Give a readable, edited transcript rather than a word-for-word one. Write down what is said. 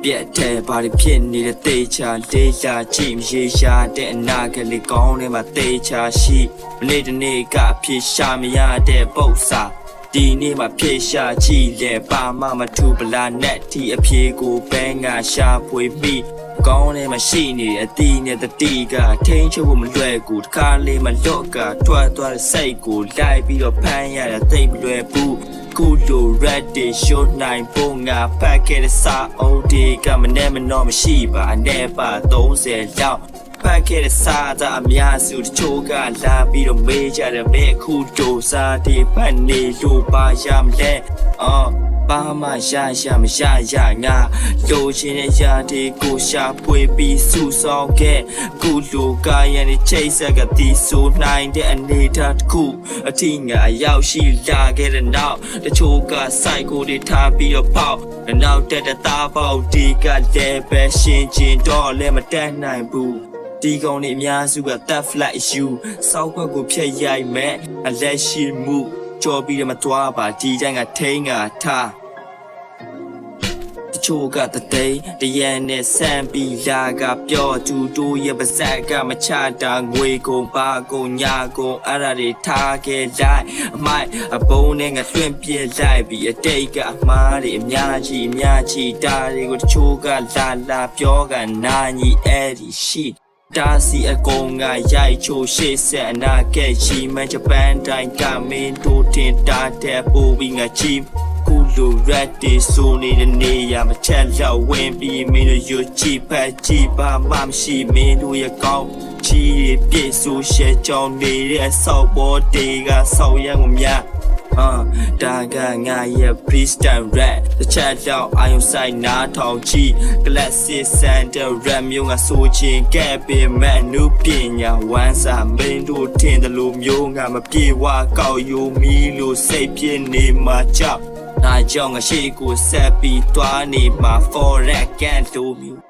ပြက်တဲ့ဘာတွေဖြစ်နေတဲ့တေချာလေးလာကြည့်မရေရှာတဲ့အနာကလေးကောင်းထဲမှာတေချာရှိမနေ့တနေ့ကဖြစ်ရှာမရတဲ့ပု္ပ္ပာဒီနေ့မှာဖြစ်ရှာကြည့်လေပါမထူပလာနဲ့ဒီအဖြေကိုပဲငါရှာဖွေပြီးကောင်းထဲမှာရှိနေတဲ့အတီးနဲ့တတိကထိန်းချုပ်ဖို့မလွယ်ကူတခါလေးမှလော့ကထွက်သွားတဲ့စိတ်ကိုလိုက်ပြီးတော့ဖမ်းရတဲ့သိမလွယ်ဘူးကူလို red day show နိုင်ပုံငါဖတ်ခဲ့တဲ့စာအုပ်တွေကမနဲ့မတော့မရှိပါနဲ့ပါ30လောက်ဖတ်ခဲ့တဲ့စာသားအများစုတချို့ကလာပြီးတော့မေးကြတယ်မဲအခုတို့စားတွေဖတ်နေလို့ပါရမလဲဘာမှရမရငါလိုချင်တဲ့ຢာတွေကိုရှာဖွေပြီးစုဆောင်ခဲ့ခုလိုကာယံနဲ့ချိတ်ဆက်ကတီးဆိုနိုင်တဲ့အနေထားတစ်ခုအထီးငါရောက်ရှိလာခဲ့တဲ့နောက်တချို့ကစိုက်ကိုတွေထားပြီးတော့ပေါက်နောက်တက်တဲ့သားပေါက်ဒီကလည်းပဲရှင်းကျင်တော့လည်းမတတ်နိုင်ဘူးဒီကောင်တွေအများစုက that flat issue စောက်ခွက်ကိုဖျက်ရိုက်မဲ့အလက်ရှိမှုကြော်ပြီးတော့မသွားပါဒီတိုင်းကထိန်းကထားတချို့ကတရန်နဲ့ဆန်ပြီးလာကပြောသူတို့ရဲ့ပါဇက်ကမချတာငွေကုန်ပါကုန်ညာကုန်အဲ့ဒါတွေထားခဲ့လိုက်အမိုက်အပုံးနဲ့ငါတွန့်ပြစ်လိုက်ပြီးအတိတ်ကအမားတွေအများကြီးဒါတွေကိုတချို့ကလာပြောကနာညီအဲ့ဒီရှိတာစီအကုန်ကရိုက်ချိုရှေ့ဆက်အနာကဲချီမန်ဂျပန်တိုင်းကမင်းတို့တင်တာတဲ့ပူပြီးငါချီကူလို red day ဆိုနေတဲ့နေရာမချက်လောက်ဝင်ပြီးမင်းတို့ယူကြည့်ဖက်ကြည့်ပါမှမရှိမင်းတို့ရဲ့ကောင်းချီပြည့်ဆိုရှဲကြောင်းနေတဲ့ဆောက်ပေါ်တေးကဆောက်ရံကိုများဒါကငါရဲ့ freestyle rap တခြားကြောင့်အာယုံဆိုင်နားထောင်ကြည့် classic center rap မျိုးငါဆိုချင်ခဲ့ပေမဲ့နုပညာဝမ်းစာမင်းတို့ထင်တယ်လို့မျိုးငါမပြေဝကောက်ယူမီလို့စိတ်ပြင်းနေမှာကြောက်ဒါကြောင့်ငါရှိကိုဆက်ပြီးတွားနေမှာ for that can't do me